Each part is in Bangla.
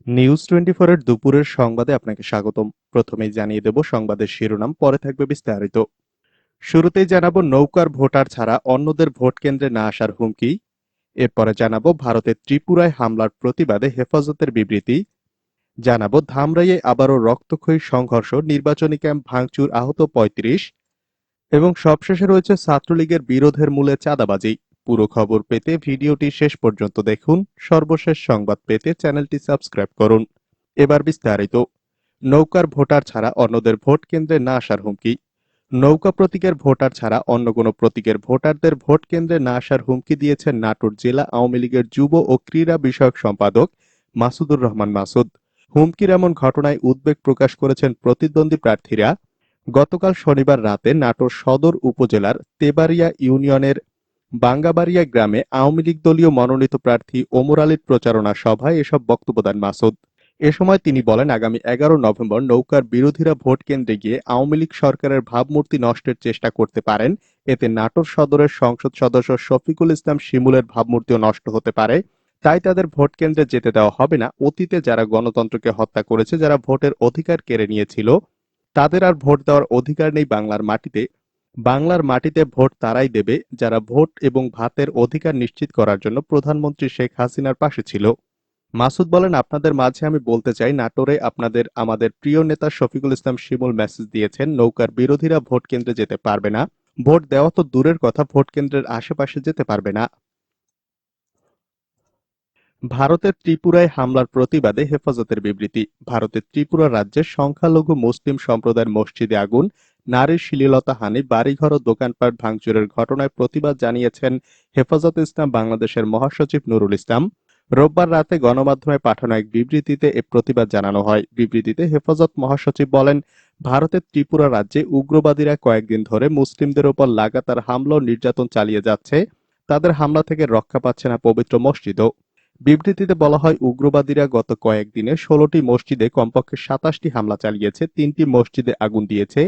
নিউজ 24 এর দুপুরের সংবাদে আপনাকে স্বাগতম। প্রথমেই জানিয়ে দেব সংবাদের শিরোনাম, পরে থাকবে বিস্তারিত। শুরুতেই জানাবো নৌকার ভোটার ছাড়া অন্যদের ভোট কেন্দ্রে না আসার হুমকি। এরপরে জানাবো ভারতের ত্রিপুরায় হামলার প্রতিবাদে হেফাজতের বিবৃতি। জানাবো ধামরাইয়ে আবারও রক্তক্ষয়ী সংঘর্ষ, নির্বাচনী ক্যাম্প ভাঙচুর, আহত ৩৫। এবং সবশেষে রয়েছে ছাত্রলীগের বিরোধের মূলে চাঁদাবাজি। পুরো খবর পেতে ভিডিওটি শেষ পর্যন্ত দেখুন। সর্বশেষ সংবাদ পেতে চ্যানেলটি সাবস্ক্রাইব করুন। এবার বিস্তারিত। নৌকার ভোটার ছাড়া অন্যদের ভোট কেন্দ্রে না আসার হুমকি। নৌকা প্রতীকের ভোটার ছাড়া অন্য কোনো প্রতীকের ভোটারদের ভোট কেন্দ্রে না আসার হুমকি দিয়েছেন নাটোর জেলা আওয়ামী লীগের যুব ও ক্রীড়া বিষয়ক সম্পাদক মাসুদুর রহমান মাসুদ। হুমকির এমন ঘটনায় উদ্বেগ প্রকাশ করেছেন প্রতিদ্বন্দ্বী প্রার্থীরা। গতকাল শনিবার রাতে নাটোর সদর উপজেলার তেবাড়িয়া ইউনিয়নের বাঙ্গাবাড়িয়া গ্রামে আওয়ামী লীগ দলীয় মনোনীত প্রার্থী ওমর আলীর প্রচারণা সভায় এসব বক্তব্য দেন মাসুদ। এ সময় তিনি বলেন, আগামী 11 নভেম্বর নৌকার বিরোধীরা ভোট কেন্দ্রে গিয়ে আওয়ামী লীগ সরকারের ভাবমূর্তি নষ্টের চেষ্টা করতে পারেন। এতে নাটোর সদরের সংসদ সদস্য শফিকুল ইসলাম শিমুলের ভাবমূর্তিও নষ্ট হতে পারে। তাই তাদের ভোট কেন্দ্রে যেতে দেওয়া হবে না। অতীতে যারা গণতন্ত্রকে হত্যা করেছে, যারা ভোটের অধিকার কেড়ে নিয়েছিল, তাদের আর ভোট দেওয়ার অধিকার নেই বাংলার মাটিতে। বাংলার মাটিতে ভোট তারাই দেবে যারা ভোট এবং ভাতের অধিকার নিশ্চিত করার জন্য প্রধানমন্ত্রী শেখ হাসিনার পাশে ছিল। মাসুদ বলেন, আপনাদের মাঝে আমি বলতে চাই, নাটোরে আমাদের প্রিয় নেতা শফিকুল ইসলাম শিমুল মেসেজ দিয়েছেন, নৌকার বিরোধীরা ভোট কেন্দ্রে যেতে পারবে না। ভোট দেওয়া তো দূরের কথা, ভোট কেন্দ্রের আশেপাশে যেতে পারবে না। ভারতের ত্রিপুরায় হামলার প্রতিবাদে হেফাজতের বিবৃতি। ভারতের ত্রিপুরা রাজ্যের সংখ্যালঘু মুসলিম সম্প্রদায়ের মসজিদে আগুন, নারীর শ্লীলতাহানি, বাড়িঘর ও দোকানপাট ভাঙচুরের ঘটনায় প্রতিবাদ জানিয়েছেন হেফাজতে ইসলাম বাংলাদেশের মহাসচিব নুরুল ইসলাম। রোববার রাতে গণমাধ্যমে পাঠানো এক বিবৃতিতে এ প্রতিবাদ জানানো হয়। বিবৃতিতে হেফাজত মহাসচিব বলেন, ভারতের ত্রিপুরা রাজ্যে উগ্রবাদীরা কয়েকদিন ধরে মুসলিমদের উপর লাগাতার হামলা ও নির্যাতন চালিয়ে যাচ্ছে। তাদের হামলা থেকে রক্ষা পাচ্ছে না পবিত্র মসজিদও। বিবৃতিতে বলা হয়, উগ্রবাদীরা গত কয়েকদিনে 16টি মসজিদে কমপক্ষে 27টি হামলা চালিয়েছে, 3টি মসজিদে আগুন দিয়েছে।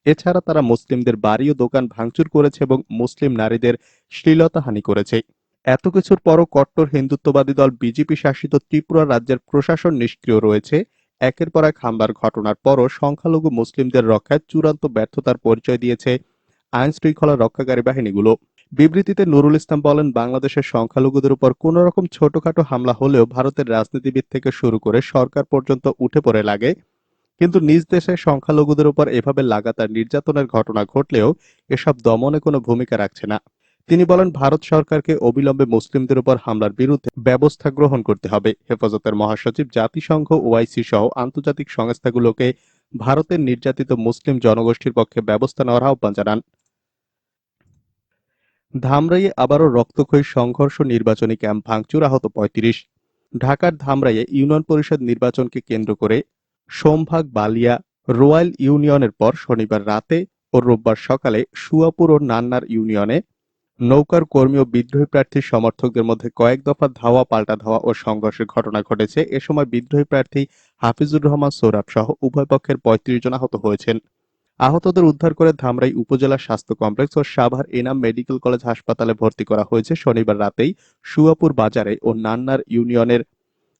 এছাড়া তারা মুসলিমদের বাড়ি ও দোকান ভাঙচুর করেছে এবং মুসলিম নারীদের শ্লীলতাহানি করেছে। এত কিছুর পরও কট্টর হিন্দুত্ববাদী দল বিজেপি শাসিত ত্রিপুরা রাজ্যের প্রশাসন নিষ্ক্রিয় রয়েছে। একের পর এক হামলার ঘটনার পরও সংখ্যালঘু মুসলিমদের রক্ষায় চূড়ান্ত ব্যর্থতার পরিচয় দিয়েছে আইন শৃঙ্খলা রক্ষাকারী বাহিনীগুলো। বিবৃতিতে নুরুল ইসলাম বলেন, বাংলাদেশের সংখ্যালঘুদের উপর কোন রকম ছোটখাটো হামলা হলেও ভারতের রাজনীতিবিদ থেকে শুরু করে সরকার পর্যন্ত উঠে পড়ে লাগে। কিন্তু নিজ দেশে সংখ্যালঘুদের উপর এভাবে লাগাতার নির্যাতনের ঘটনা ঘটলেও এসব দমনে কোনো ভূমিকা রাখছে না। তিনি বলেন, ভারত সরকারকে অবিলম্বে মুসলিমদের উপর হামলার বিরুদ্ধে ব্যবস্থা গ্রহণ করতে হবে। হেফাজতের মহাসচিব জাতিসংঘ, ওআইসি সহ আন্তর্জাতিক সংস্থাগুলোকে ভারতের নির্যাতিত মুসলিম জনগোষ্ঠীর পক্ষে ব্যবস্থা নেওয়ার আহ্বান জানান। ধামরাইয়ে আবারও রক্তক্ষয়ী সংঘর্ষ, নির্বাচনী ক্যাম্প ভাঙচুর, আহত ৩৫। ঢাকার ধামরাইয়ে ইউনিয়ন পরিষদ নির্বাচনকে কেন্দ্র করে সোমভাগ, বালিয়া, রোয়াইল ইউনিয়নের পর শনিবার রাতে ও রোববার সকালে সুয়াপুর ও নান্নার ইউনিয়নে নৌকার কর্মী ও বিদ্রোহী প্রার্থীর সমর্থকদের মধ্যে কয়েক দফা ধাওয়া পাল্টা ধাওয়া ও সংঘর্ষের ঘটনা ঘটেছে। এ সময় বিদ্রোহী প্রার্থী হাফিজুর রহমান সোহরাব সহ উভয় পক্ষের ৩৫ জন আহত হয়েছেন। আহতদের উদ্ধার করে ধামরাই উপজেলা স্বাস্থ্য কমপ্লেক্স ও সাভার এনাম মেডিকেল কলেজ হাসপাতালে ভর্তি করা হয়েছে। শনিবার রাতেই সুয়াপুর বাজারে ও নান্নার ইউনিয়নের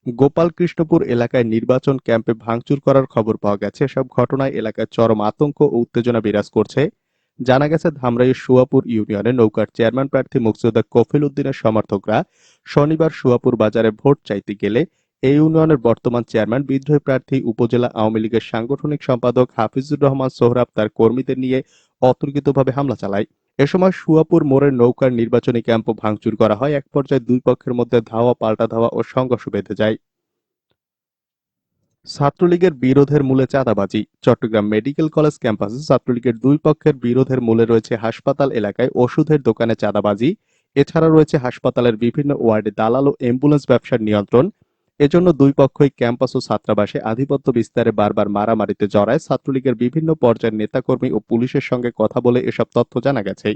গোপালকৃষ্ণপুর এলাকায় নির্বাচন ক্যাম্পে ভাঙচুর করার খবর পাওয়া গেছে। এসব ঘটনায় এলাকায় চরম আতঙ্ক ও উত্তেজনা বিরাজ করছে। জানা গেছে, ধামরাইয়ের সুয়াপুর ইউনিয়নে নৌকার চেয়ারম্যান প্রার্থী মুক্তিযোদ্ধা কফিল উদ্দিনের সমর্থকরা শনিবার সুয়াপুর বাজারে ভোট চাইতে গেলে এই ইউনিয়নের বর্তমান চেয়ারম্যান, বিদ্রোহী প্রার্থী উপজেলা আওয়ামী লীগের সাংগঠনিক সম্পাদক হাফিজুর রহমান সোহরাব তার কর্মীদের নিয়ে অতর্কিতভাবে হামলা চালায়। এ সময় সুয়াপুর মোড়ের নৌকার নির্বাচনী ক্যাম্পও ভাঙচুর করা হয়। এক পর্যায়ে দুই পক্ষের মধ্যে ধাওয়া পাল্টা ধাওয়া ও সংঘর্ষ বেঁধে যায়। ছাত্রলীগের বিরোধের মূলে চাঁদাবাজি। চট্টগ্রাম মেডিকেল কলেজ ক্যাম্পাসে ছাত্রলীগের দুই পক্ষের বিরোধের মূলে রয়েছে হাসপাতাল এলাকায় ওষুধের দোকানে চাঁদাবাজি। এছাড়া রয়েছে হাসপাতালের বিভিন্ন ওয়ার্ডে দালাল ও অ্যাম্বুলেন্স ব্যবসার নিয়ন্ত্রণ। এজন্য দুই পক্ষই ক্যাম্পাস ও ছাত্রাবাসে আধিপত্য বিস্তারে বারবার মারামারিতে জড়ায়। ছাত্রলীগের বিভিন্ন পর্যায়ের নেতাকর্মী ও পুলিশের সঙ্গে কথা বলে এসব তথ্য জানা গেছে।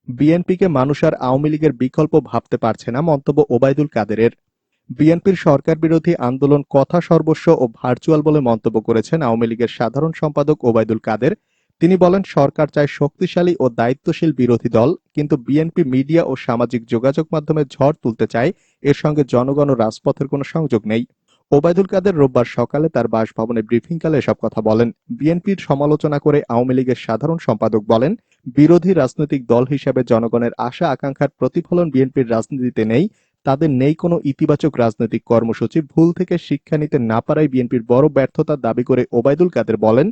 বিএনপিকে মানুষ আর আওয়ামী লীগের বিকল্প ভাবতে পারছে না, মন্তব্য ওবায়দুল কাদেরের। বিএনপির সরকার বিরোধী আন্দোলন কথা সর্বস্ব ও ভার্চুয়াল বলে মন্তব্য করেছেন আওয়ামী লীগের সাধারণ সম্পাদক ওবায়দুল কাদের। তিনি বলেন, সরকার চায় শক্তিশালী ও দায়িত্বশীল বিরোধী দল, কিন্তু বিএনপি মিডিয়া ও সামাজিক যোগাযোগ মাধ্যমে ঝড় তুলতে চায়। এর সঙ্গে জনগণ ও রাজপথের কোনো সংযোগ নেই। ওবায়দুল কাদের রোববার সকালে তার বাসভবনে ব্রিফিংকালে এসব কথা বলেন। বিএনপির সমালোচনা করে আওয়ামী লীগের সাধারণ সম্পাদক বলেন, বিরোধী রাজনৈতিক দল হিসেবে জনগণের আশা আকাঙ্ক্ষার প্রতিফলন বিএনপির রাজনীতিতে নেই। তাদের নেই কোনো ইতিবাচক রাজনৈতিক কর্মসূচি। ভুল থেকে শিক্ষা নিতে না পারাই বিএনপির বড় ব্যর্থতার দাবি করে ওবায়দুল কাদের বলেন,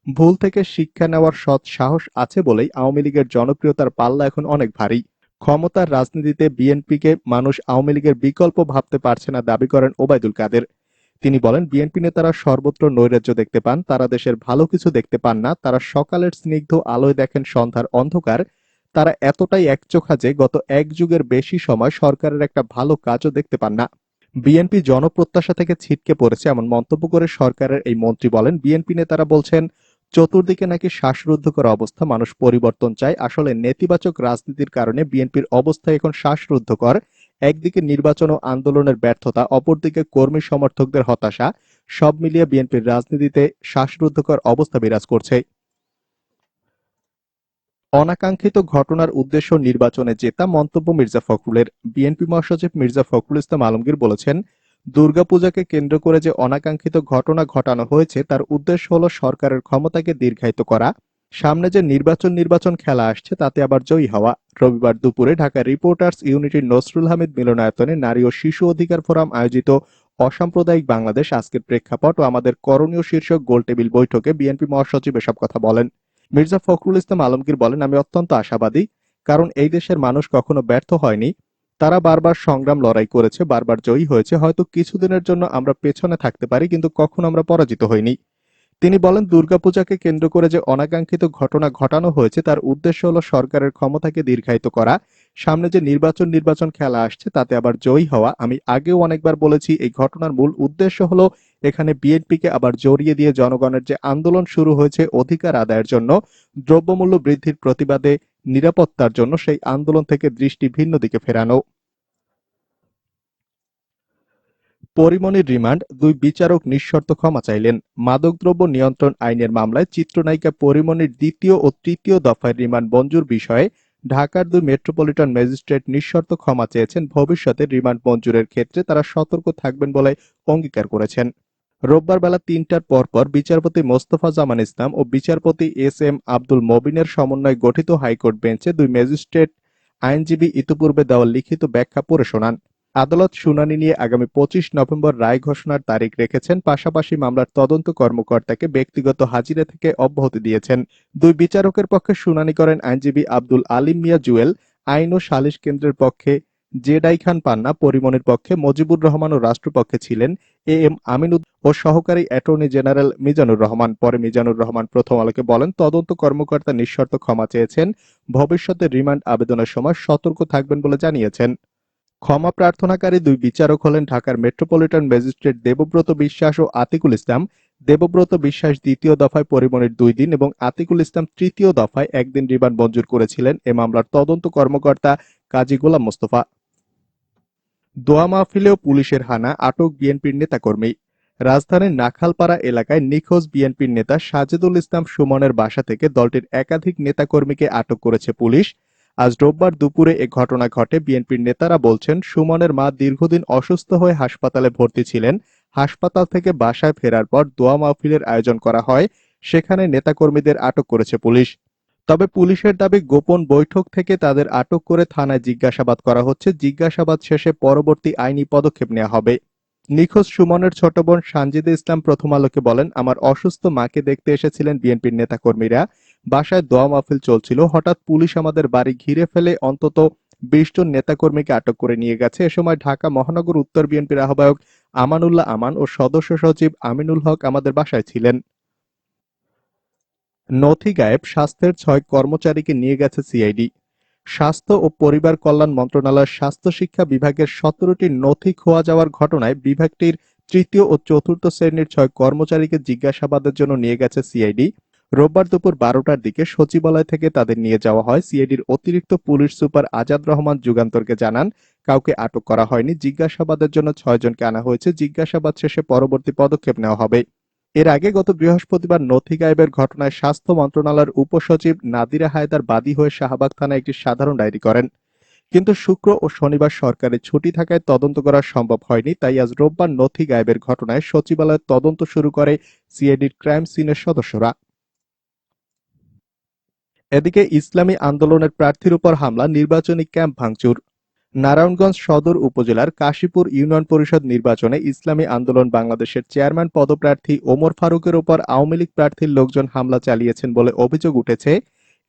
ভুল থেকে শিক্ষা নেওয়ার সৎ সাহস আছে বলেই আওয়ামী লীগের জনপ্রিয়তার পাল্লা এখন অনেক ভারী। ক্ষমতার রাজনীতিতে বিএনপিকে মানুষ আওয়ামী লীগের বিকল্প ভাবতে পারছে না দাবি করেন ওবায়দুল কাদের। তিনি বলেন, বিএনপি নেতারা সর্বত্র নৈরাজ্য দেখতে পান, তারা দেশের ভালো কিছু দেখতে পান না। তারা সকালের স্নিগ্ধ আলোয় দেখেন সন্ধ্যার অন্ধকার। তারা এতটাই একচোখা যে গত এক যুগের বেশি সময় সরকারের একটা ভালো কাজও দেখতে পান না। বিএনপি জনপ্রত্যাশা থেকে ছিটকে পড়েছে এমন মন্তব্য করে সরকারের এই মন্ত্রী বলেন, বিএনপি নেতারা বলছেন চতুর্দিকে নাকি শ্বাসরুদ্ধকর অবস্থা, মানুষ পরিবর্তন চায়। আসলে নেতিবাচক রাজনীতির কারণে বিএনপির অবস্থা এখন শ্বাসরুদ্ধকর। একদিকে নির্বাচন ও আন্দোলনের ব্যর্থতা, অপরদিকে কর্মী সমর্থকদের হতাশা, সব মিলিয়ে বিএনপির রাজনীতিতে শ্বাসরুদ্ধকর অবস্থা বিরাজ করছে। অনাকাঙ্ক্ষিত ঘটনার উদ্দেশ্য নির্বাচনে জেতা, মন্তব্য মির্জা ফখরুলের। বিএনপি মহাসচিব মির্জা ফখরুল ইসলাম আলমগীর বলেছেন, দুর্গাপূজাকে কেন্দ্র করে যে অনাকাঙ্ক্ষিত ঘটনা ঘটানো হয়েছে তার উদ্দেশ্য হলো সরকারের ক্ষমতাকে দীর্ঘায়িত করা। সামনে যে নির্বাচন খেলা আসছে তাতে আবার জয়ী হওয়া। রবিবার দুপুরে ঢাকা রিপোর্টার্স ইউনিটির নসরুল হামিদ মিলনায়তনে নারী ও শিশু অধিকার ফোরাম আয়োজিত অসাম্প্রদায়িক বাংলাদেশ আজকের প্রেক্ষাপট ও আমাদের করণীয় শীর্ষক গোলটেবিল বৈঠকে বিএনপি মহাসচিব এসব কথা বলেন। মির্জা ফখরুল ইসলাম আলমগীর বলেন, আমি অত্যন্ত আশাবাদী, কারণ এই দেশের মানুষ কখনো ব্যর্থ হয়নি। তারা বারবার সংগ্রাম লড়াই করেছে, বারবার জয়ী হয়েছে। হয়তো কিছুদিনের জন্য আমরা পেছনে থাকতে পারি, কিন্তু কখনো আমরা পরাজিত হইনি। তিনি বলেন, দুর্গাপূজাকে কেন্দ্র করে যে অনাকাঙ্ক্ষিত ঘটনা ঘটানো হয়েছে তার উদ্দেশ্য হলো সরকারের ক্ষমতাকে দীর্ঘায়িত করা। সামনে যে নির্বাচন খেলা আসছে তাতে আবার জয়ী হওয়া। আমি আগেও অনেকবার বলেছি, এই ঘটনার মূল উদ্দেশ্য হলো এখানে বিএনপিকে আবার জড়িয়ে দিয়ে জনগণের যে আন্দোলন শুরু হয়েছে অধিকার আদায়ের জন্য, দ্রব্যমূল্য বৃদ্ধির প্রতিবাদে, নিরাপত্তার জন্য, সেই আন্দোলন থেকে দৃষ্টি ভিন্ন দিকে ফেরানো। পরীমনির রিমান্ড, দুই বিচারক নিঃশর্ত ক্ষমা চাইলেন। মাদকদ্রব্য নিয়ন্ত্রণ আইনের মামলায় চিত্রনায়িকা পরীমনির দ্বিতীয় ও তৃতীয় দফায় রিমান্ড মঞ্জুর বিষয়ে ঢাকার দুই মেট্রোপলিটন ম্যাজিস্ট্রেট নিঃশর্ত ক্ষমা চেয়েছেন। ভবিষ্যতে রিমান্ড মঞ্জুরের ক্ষেত্রে তারা সতর্ক থাকবেন বলে অঙ্গীকার করেছেন। রোববার বেলা ৩টার পরপর বিচারপতি মোস্তফা জামান ইসলাম ও বিচারপতি এস এম আব্দুল মবিনের সমন্বয়ে গঠিত হাইকোর্ট বেঞ্চে দুই ম্যাজিস্ট্রেট আইনজীবী ইতিপূর্বে দেওয়া লিখিত ব্যাখ্যা পড়ে শোনান। আদালত শুনানি নিয়ে আগামী ২৫ নভেম্বর রায় ঘোষণার তারিখ রেখেছেন। পাশাপাশি মামলার তদন্ত কর্মকর্তাকে ব্যক্তিগত হাজিরা থেকে অব্যাহতি দিয়েছেন। দুই বিচারকের পক্ষে শুনানি করেন আইনজীবী আব্দুল আলিম মিয়া জুয়েল, আইন ও সালিশ কেন্দ্রের পক্ষে জেডাই খান পান্না, পরীমনির পক্ষে মজিবুর রহমান ও রাষ্ট্রপক্ষে ছিলেন এ এম আমিন ও সহকারী অ্যাটর্নি জেনারেল মিজানুর রহমান। পরে মিজানুর রহমান প্রথম আলোকে বলেন, তদন্ত কর্মকর্তা নিঃশর্ত ক্ষমা চেয়েছেন, ভবিষ্যতে রিমান্ড আবেদনের সময় সতর্ক থাকবেন বলে জানিয়েছেন। ক্ষমা প্রার্থনাকারী দুই বিচারক হলেন ঢাকার মেট্রোপলিটন ম্যাজিস্ট্রেট দেবব্রত বিশ্বাস ও আতিকুল ইসলাম। দেবব্রত বিশ্বাস দ্বিতীয় দফায় পরীমনির ২ দিন এবং আতিকুল ইসলাম তৃতীয় দফায় ১ দিন রিমান্ড মঞ্জুর করেছিলেন। এ মামলার তদন্ত কর্মকর্তা কাজী গোলাম মোস্তফা। দোয়া মাহফিলেও পুলিশের হানা, আটক বিএনপির নেতাকর্মী। রাজধানীর নাখালপাড়া এলাকায় নিখোঁজ বিএনপির নেতা সাজেদুল ইসলাম সুমনের বাসা থেকে দলটির একাধিক নেতাকর্মীকে আটক করেছে পুলিশ। আজ রোববার দুপুরে এ ঘটনা ঘটে। বিএনপির নেতারা বলছেন, সুমনের মা দীর্ঘদিন অসুস্থ হয়ে হাসপাতালে ভর্তি ছিলেন। হাসপাতাল থেকে বাসায় ফেরার পর দোয়া মাহফিলের আয়োজন করা হয়, সেখানে নেতাকর্মীদের আটক করেছে পুলিশ। তবে পুলিশের দাবি, গোপন বৈঠক থেকে তাদের আটক করে থানায় জিজ্ঞাসাবাদ করা হচ্ছে। জিজ্ঞাসাবাদ শেষে পরবর্তী আইনি পদক্ষেপ নেওয়া হবে। নিখোঁজ সুমনের ছোট বোন সানজিদা ইসলাম প্রথম আলোকে বলেন, আমার অসুস্থ মাকে দেখতে এসেছিলেন বিএনপির নেতাকর্মীরা। বাসায় দোয়া মাহফিল চলছিল, হঠাৎ পুলিশ আমাদের বাড়ি ঘিরে ফেলে অন্তত ২০ জন নেতাকর্মীকে আটক করে নিয়ে গেছে। এ সময় ঢাকা মহানগর উত্তর বিএনপির আহ্বায়ক আমানুল্লাহ আমান ও সদস্য সচিব আমিনুল হক আমাদের বাসায় ছিলেন। নথি গায়েব, স্বাস্থ্যের ৬ কর্মচারীকে নিয়ে গেছে সিআইডি। স্বাস্থ্য ও পরিবার কল্যাণ মন্ত্রণালয়ের স্বাস্থ্য শিক্ষা বিভাগের ১৭টি নথি খোয়া যাওয়ার ঘটনায় বিভাগটির তৃতীয় ও চতুর্থ শ্রেণীর ৬ কর্মচারীকে জিজ্ঞাসাবাদের জন্য নিয়ে গেছে সিআইডি। রোববার দুপুর ১২টার দিকে সচিবালয় থেকে তাদের নিয়ে যাওয়া হয়। সিআইডির অতিরিক্ত পুলিশ সুপার আজাদ রহমান যুগান্তরকে জানান, কাউকে আটক করা হয়নি। জিজ্ঞাসাবাদের জন্য ৬ জনকে আনা হয়েছে। জিজ্ঞাসাবাদ শেষে পরবর্তী পদক্ষেপ নেওয়া হবে। এর আগে গত বৃহস্পতিবার নথি গায়েবের ঘটনায় স্বাস্থ্য মন্ত্রণালয়ের উপসচিব নাদিরা হায়দার বাদী হয়ে শাহবাগ থানায় একটি সাধারণ ডায়েরি করেন। কিন্তু শুক্র ও শনিবার সরকারি ছুটি থাকায় তদন্ত করা সম্ভব হয়নি, তাই আজ রোববার নথি গায়েবের ঘটনায় সচিবালয়ের তদন্ত শুরু করে সিআইডির ক্রাইম সিনের সদস্যরা। এদিকে ইসলামী আন্দোলনের প্রার্থীর উপর হামলা, নির্বাচনী ক্যাম্প ভাঙচুর। নারায়ণগঞ্জ সদর উপজেলার কাশীপুর ইউনিয়ন পরিষদ নির্বাচনে ইসলামী আন্দোলন বাংলাদেশের চেয়ারম্যান পদপ্রার্থী ওমর ফারুকের উপর আওয়ামী লীগ প্রার্থীর লোকজন হামলা চালিয়েছেন বলে অভিযোগ উঠেছে।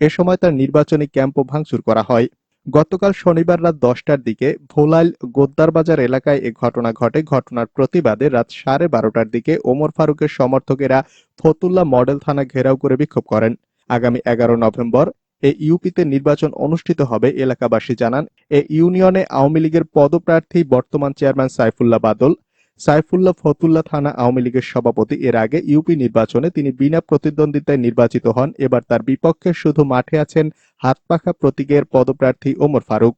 এ সময় তার নির্বাচনী ক্যাম্পও ভাঙচুর করা হয়। গতকাল শনিবার রাত 10টার দিকে ভোলাইল গোদ্দারবাজার এলাকায় এ ঘটনা ঘটে। ঘটনার প্রতিবাদে রাত 12:30টার দিকে ওমর ফারুকের সমর্থকেরা ফতুল্লা মডেল থানা ঘেরাও করে বিক্ষোভ করেন। আগামী 11 নভেম্বর এ ইউপিতে নির্বাচন অনুষ্ঠিত হবে, এলাকাবাসী জানান। এ ইউনিয়নে আওয়ামী লীগের পদপ্রার্থী বর্তমান চেয়ারম্যান সাইফুল্লাহ বাদল। সাইফুল্লাহ ফতুল্লা থানা আওয়ামী লীগের সভাপতি। এর আগে ইউপি নির্বাচনে তিনি বিনা প্রতিদ্বন্দ্বিতায় নির্বাচিত হন। এবার তার বিপক্ষে শুধু মাঠে আছেন হাতপাখা প্রতীকের পদপ্রার্থী ওমর ফারুক।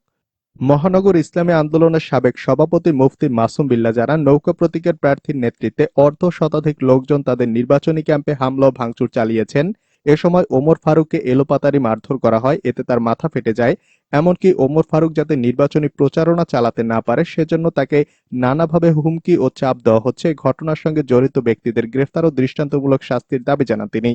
মহানগর ইসলামী আন্দোলনের সাবেক সভাপতি মুফতি মাসুম বিল্লাহ জানান, নৌকা প্রতীকের প্রার্থীর নেতৃত্বে অর্ধশতাধিক লোকজন তাদের নির্বাচনী ক্যাম্পে হামলা ও ভাঙচুর চালিয়েছেন। এ সময় ওমর ফারুককে এলোপাতাড়ি মারধর করা হয়, এতে তার মাথা ফেটে যায়। এমনকি ওমর ফারুক যাতে নির্বাচনী প্রচারণা চালাতে না পারে সেজন্য তাকে নানাভাবে হুমকি ও চাপ দেওয়া হচ্ছে। ঘটনার সঙ্গে জড়িত ব্যক্তিদের গ্রেফতার ও দৃষ্টান্তমূলক শাস্তির দাবি জানান তিনি।